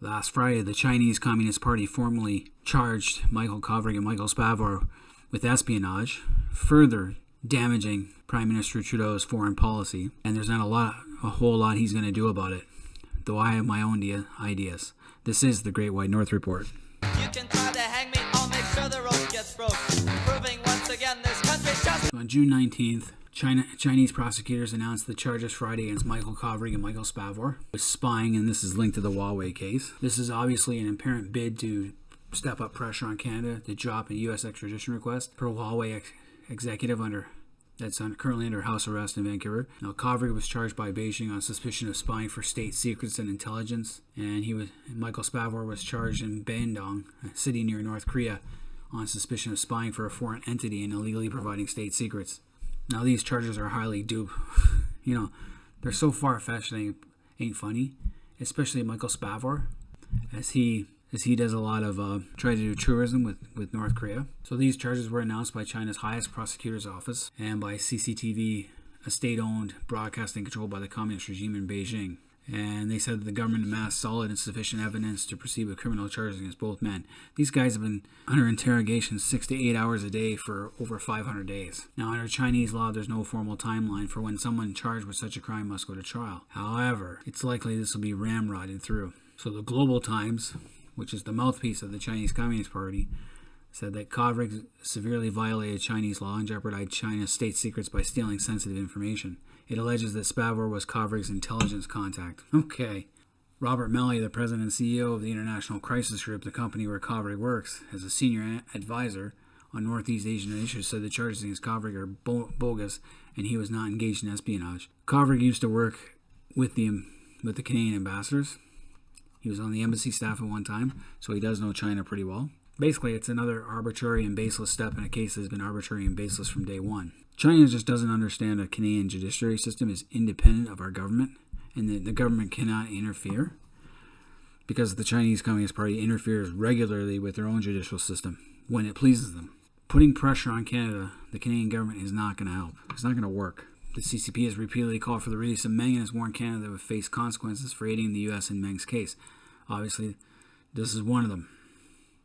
Last Friday, the Chinese Communist Party formally charged Michael Kovrig and Michael Spavor with espionage, further damaging Prime Minister Trudeau's foreign policy. And there's not a whole lot he's going to do about it, though I have my own ideas. This is the Great White North Report. You can try to hang me, I'll make sure the rope gets broke. Proving once again this country's just... On June 19th, Chinese prosecutors announced the charges Friday against Michael Kovrig and Michael Spavor with spying, and this is linked to the Huawei case. This is obviously an apparent bid to step up pressure on Canada to drop a U.S. extradition request for a Huawei executive that's currently under house arrest in Vancouver. Now, Kovrig was charged by Beijing on suspicion of spying for state secrets and intelligence, and Michael Spavor was charged in Bandung, a city near North Korea, on suspicion of spying for a foreign entity and illegally providing state secrets. Now, these charges are highly dubious. They're so far-fetched they ain't funny, especially Michael Spavor, as he does a lot of try to do tourism with North Korea. So these charges were announced by China's highest prosecutor's office and by CCTV, a state-owned broadcasting controlled by the communist regime in Beijing. And they said that the government amassed solid and sufficient evidence to proceed with criminal charges against both men. These guys have been under interrogation 6 to 8 hours a day for over 500 days. Now, under Chinese law, there's no formal timeline for when someone charged with such a crime must go to trial. However, it's likely this will be ramrodded through. So the Global Times, which is the mouthpiece of the Chinese Communist Party, said that Kovrig severely violated Chinese law and jeopardized China's state secrets by stealing sensitive information. It alleges that Spavor was Kovrig's intelligence contact. Okay. Robert Malley, the president and CEO of the International Crisis Group, the company where Kovrig works, as a senior advisor on Northeast Asian issues, said the charges against Kovrig are bogus and he was not engaged in espionage. Kovrig used to work with the Canadian ambassadors. He was on the embassy staff at one time, so he does know China pretty well. Basically, it's another arbitrary and baseless step in a case that has been arbitrary and baseless from day one. China just doesn't understand a Canadian judiciary system is independent of our government, and that the government cannot interfere because the Chinese Communist Party interferes regularly with their own judicial system when it pleases them. Putting pressure on Canada, the Canadian government, is not going to help. It's not going to work. The CCP has repeatedly called for the release of Meng and has warned Canada would face consequences for aiding the U.S. in Meng's case. Obviously, this is one of them.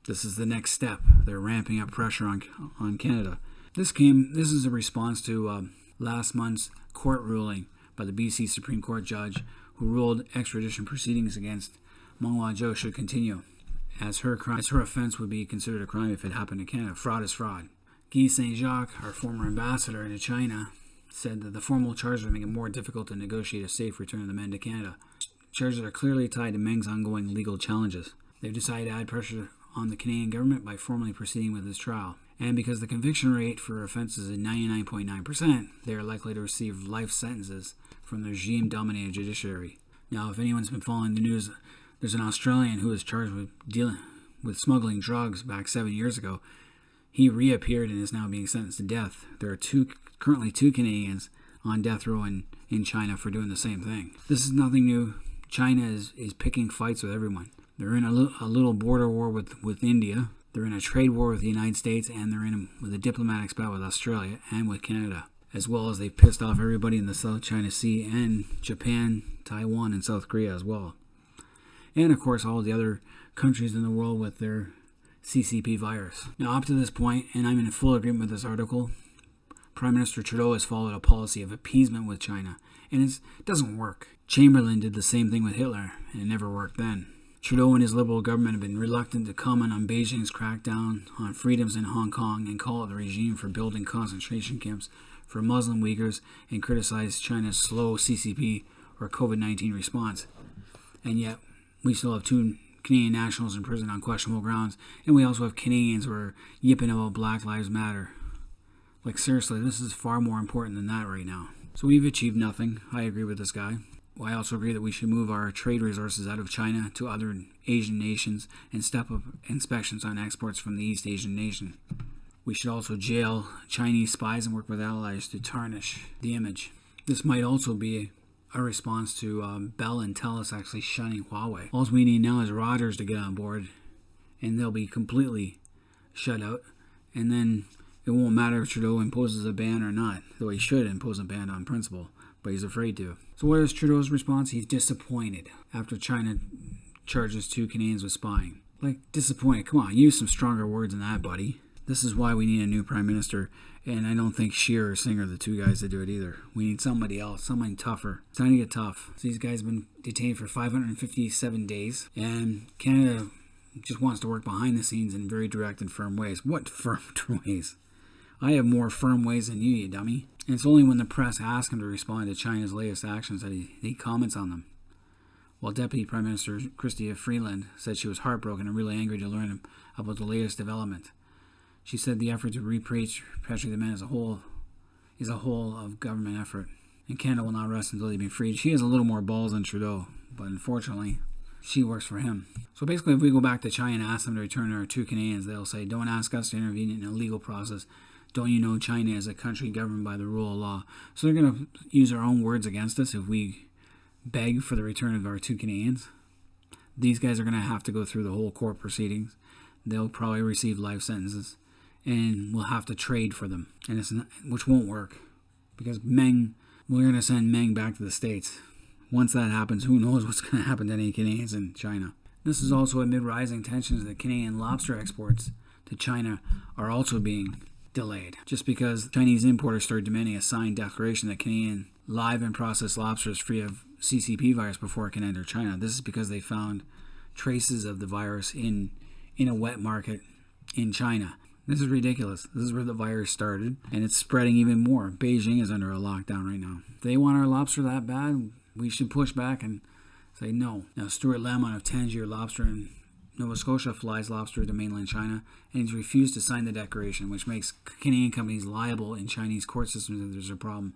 This is the next step. They're ramping up pressure on Canada. This is a response to last month's court ruling by the BC Supreme Court judge who ruled extradition proceedings against Meng Wanzhou should continue, as her offense would be considered a crime if it happened in Canada. Fraud is fraud. Guy Saint-Jacques, our former ambassador to China, said that the formal charges are making it more difficult to negotiate a safe return of the men to Canada. Charges are clearly tied to Meng's ongoing legal challenges. They've decided to add pressure on the Canadian government by formally proceeding with his trial. And because the conviction rate for offenses is 99.9%, they are likely to receive life sentences from the regime-dominated judiciary. Now, if anyone's been following the news, there's an Australian who was charged with smuggling drugs back 7 years ago. He reappeared and is now being sentenced to death. There are currently two Canadians on death row in China for doing the same thing. This is nothing new. China is picking fights with everyone. They're in a little border war with India. They're in a trade war with the United States, and they're with a diplomatic spat with Australia and with Canada, as well as they've pissed off everybody in the South China Sea and Japan, Taiwan, and South Korea as well. And, of course, all the other countries in the world with their CCP virus. Now, up to this point, and I'm in full agreement with this article, Prime Minister Trudeau has followed a policy of appeasement with China, and it doesn't work. Chamberlain did the same thing with Hitler, and it never worked then. Trudeau and his Liberal government have been reluctant to comment on Beijing's crackdown on freedoms in Hong Kong and call it the regime for building concentration camps for Muslim Uyghurs and criticize China's slow CCP or COVID-19 response. And yet, we still have 2 Canadian nationals in prison on questionable grounds, and we also have Canadians who are yipping about Black Lives Matter. Like, seriously, this is far more important than that right now. So we've achieved nothing. I agree with this guy. I also agree that we should move our trade resources out of China to other Asian nations and step up inspections on exports from the East Asian nation. We should also jail Chinese spies and work with allies to tarnish the image. This might also be a response to Bell and TELUS actually shunning Huawei. All we need now is Rogers to get on board, and they'll be completely shut out. And then it won't matter if Trudeau imposes a ban or not, though he should impose a ban on principle, but he's afraid to. So what is Trudeau's response? He's disappointed after China charges 2 Canadians with spying. Like, disappointed. Come on, use some stronger words than that, buddy. This is why we need a new Prime Minister, and I don't think Scheer or Singh are the two guys to do it either. We need somebody else, something tougher. It's time to get tough. So these guys have been detained for 557 days, and Canada just wants to work behind the scenes in very direct and firm ways. What firm ways? I have more firm ways than you dummy. And it's only when the press asks him to respond to China's latest actions that he comments on them. While Deputy Prime Minister Chrystia Freeland said she was heartbroken and really angry to learn about the latest development. She said the effort to repatriate the men is a whole of government effort, and Canada will not rest until they've been freed. She has a little more balls than Trudeau, but unfortunately, she works for him. So basically, if we go back to China and ask them to return our 2 Canadians, they'll say, don't ask us to intervene in a legal process. Don't you know China is a country governed by the rule of law? So they're going to use our own words against us if we beg for the return of our 2 Canadians. These guys are going to have to go through the whole court proceedings. They'll probably receive life sentences, and we'll have to trade for them, and which won't work, because we're going to send Meng back to the States. Once that happens, who knows what's going to happen to any Canadians in China. This is also amid rising tensions that Canadian lobster exports to China are also being delayed, just because Chinese importers started demanding a signed declaration that Canadian live and processed lobster is free of CCP virus before it can enter China. This is because they found traces of the virus in a wet market in China. This is ridiculous. This is where the virus started, and it's spreading even more. Beijing is under a lockdown right now. If they want our lobster that bad, we should push back and say no. Now, Stuart Lemon of Tangier Lobster in Nova Scotia flies lobster to mainland China, and he's refused to sign the declaration, which makes Canadian companies liable in Chinese court systems if there's a problem.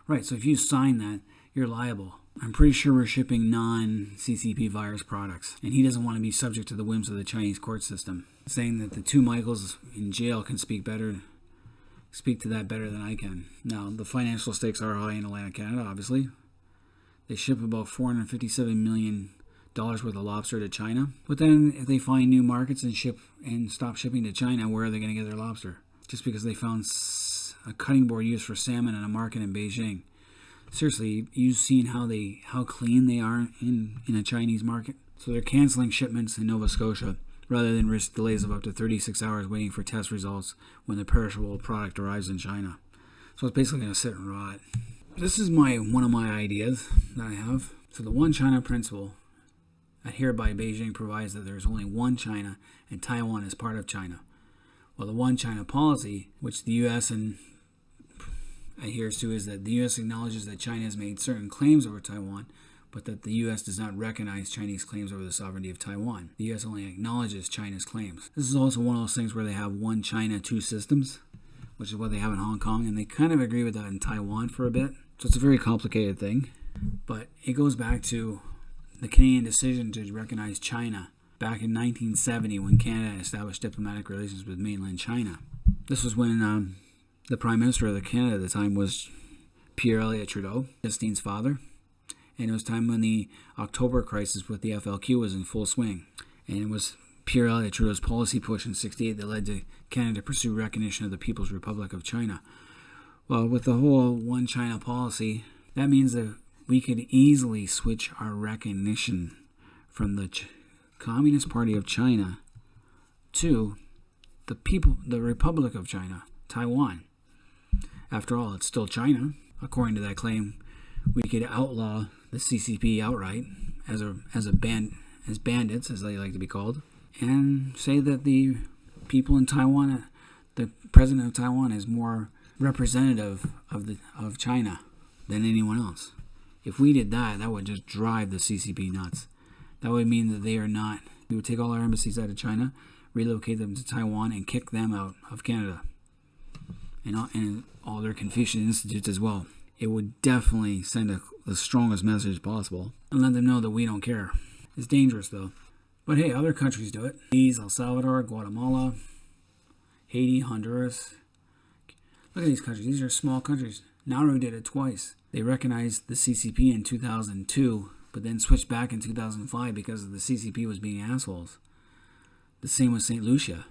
Right, so if you sign that, you're liable. I'm pretty sure we're shipping non-CCP virus products, and he doesn't want to be subject to the whims of the Chinese court system, saying that the 2 Michaels in jail can speak to that better than I can. Now, the financial stakes are high in Atlantic Canada, obviously. They ship about $457 million worth of lobster to China. But then if they find new markets and stop shipping to China, where are they going to get their lobster? Just because they found a cutting board used for salmon in a market in Beijing. Seriously, you've seen how clean they are in a Chinese market? So they're canceling shipments in Nova Scotia rather than risk delays of up to 36 hours waiting for test results when the perishable product arrives in China. So it's basically going to sit and rot. This is one of my ideas that I have. So the One China principle, adhered by Beijing, provides that there is only one China and Taiwan is part of China. While the One China policy, which the U.S. adheres to, is that the U.S. acknowledges that China has made certain claims over Taiwan, but that the U.S. does not recognize Chinese claims over the sovereignty of Taiwan. The U.S. only acknowledges China's claims. This is also one of those things where they have one China, two systems, which is what they have in Hong Kong, and they kind of agree with that in Taiwan for a bit. So it's a very complicated thing, but it goes back to the Canadian decision to recognize China back in 1970 when Canada established diplomatic relations with mainland China. This was when the Prime Minister of Canada at the time was Pierre Elliott Trudeau, Justine's father, and it was time when the October crisis with the FLQ was in full swing, and it was Pierre Elliott Trudeau's policy push in '68 that led to Canada to pursue recognition of the People's Republic of China. Well, with the whole One China policy, that means that we could easily switch our recognition from the Communist Party of China to the Republic of China, Taiwan. After all, it's still China. According to that claim, we could outlaw the CCP outright as bandits, as they like to be called, and say that the people in Taiwan, the president of Taiwan, is more representative of China than anyone else. If we did that, that would just drive the CCP nuts. That would mean that we would take all our embassies out of China, relocate them to Taiwan, and kick them out of Canada. And all their Confucian institutes as well. It would definitely send the strongest message possible and let them know that we don't care. It's dangerous though. But hey, other countries do it. El Salvador, Guatemala, Haiti, Honduras. Look at these countries. These are small countries. Nauru did it twice. They recognized the CCP in 2002, but then switched back in 2005 because the CCP was being assholes. The same with St. Lucia.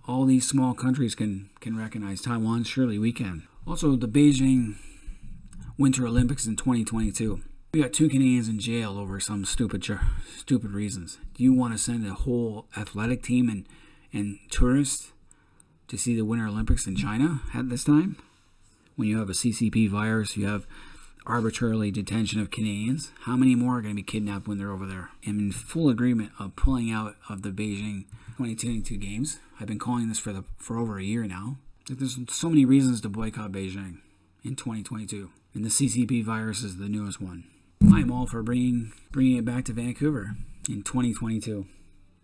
All these small countries can recognize Taiwan. Surely we can. Also, the Beijing Winter Olympics in 2022. We got 2 Canadians in jail over some stupid reasons. Do you want to send a whole athletic team and tourists to see the Winter Olympics in China at this time? When you have a CCP virus, you have arbitrarily detention of Canadians. How many more are going to be kidnapped when they're over there? I'm in full agreement of pulling out of the Beijing 2022 games. I've been calling this for over a year now. There's so many reasons to boycott Beijing in 2022, and the CCP virus is the newest one. I'm all for bringing it back to Vancouver in 2022.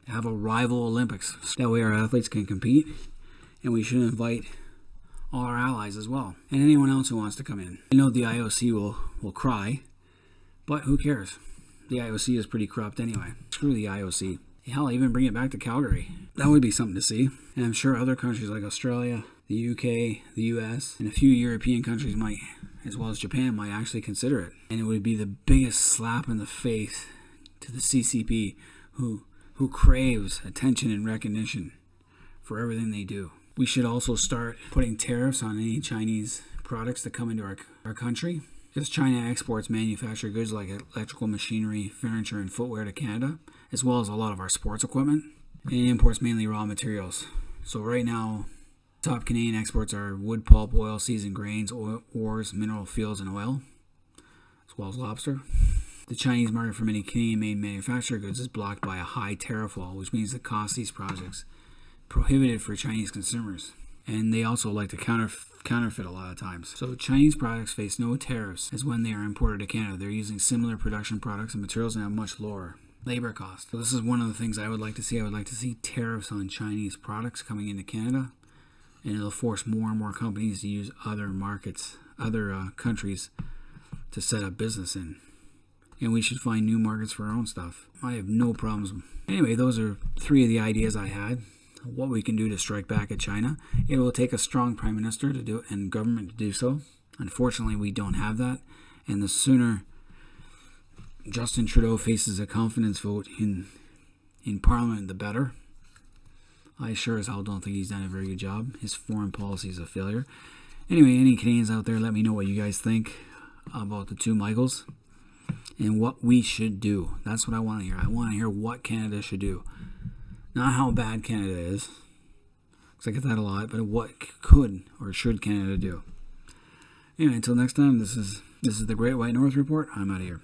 Have a rival Olympics. That way our athletes can compete, and we should invite all our allies as well, and anyone else who wants to come in. I know the IOC will cry, but who cares? The IOC is pretty corrupt anyway. Screw the IOC. Hell, even bring it back to Calgary. That would be something to see. And I'm sure other countries like Australia, the UK, the US, and a few European countries might, as well as Japan, might actually consider it. And it would be the biggest slap in the face to the CCP, who craves attention and recognition for everything they do. We should also start putting tariffs on any Chinese products that come into our country, because China exports manufactured goods like electrical machinery, furniture, and footwear to Canada, as well as a lot of our sports equipment, and it imports mainly raw materials. So right now, top Canadian exports are wood pulp, oilseeds and grains, ores, mineral fields, and oil, as well as lobster. The Chinese market for many Canadian-made manufactured goods is blocked by a high tariff wall, which means the cost of these projects prohibited for Chinese consumers. And they also like to counterfeit a lot of times. So Chinese products face no tariffs as when they are imported to Canada. They're using similar production products and materials and have much lower labor costs. So this is one of the things I would like to see. I would like to see tariffs on Chinese products coming into Canada, and it'll force more and more companies to use other markets, other countries to set up business in. And we should find new markets for our own stuff. I have no problems. Anyway, those are 3 of the ideas I had. What we can do to strike back at China. It will take a strong prime minister to do it and government to do so. Unfortunately, we don't have that. And the sooner Justin Trudeau faces a confidence vote in Parliament, the better. I sure as hell don't think he's done a very good job. His foreign policy is a failure. Anyway, any Canadians out there, let me know what you guys think about the 2 Michaels and what we should do. That's what I want to hear. I want to hear what Canada should do. Not how bad Canada is, because I get that a lot, but what could or should Canada do. Anyway, until next time, this is the Great White North Report. I'm out of here.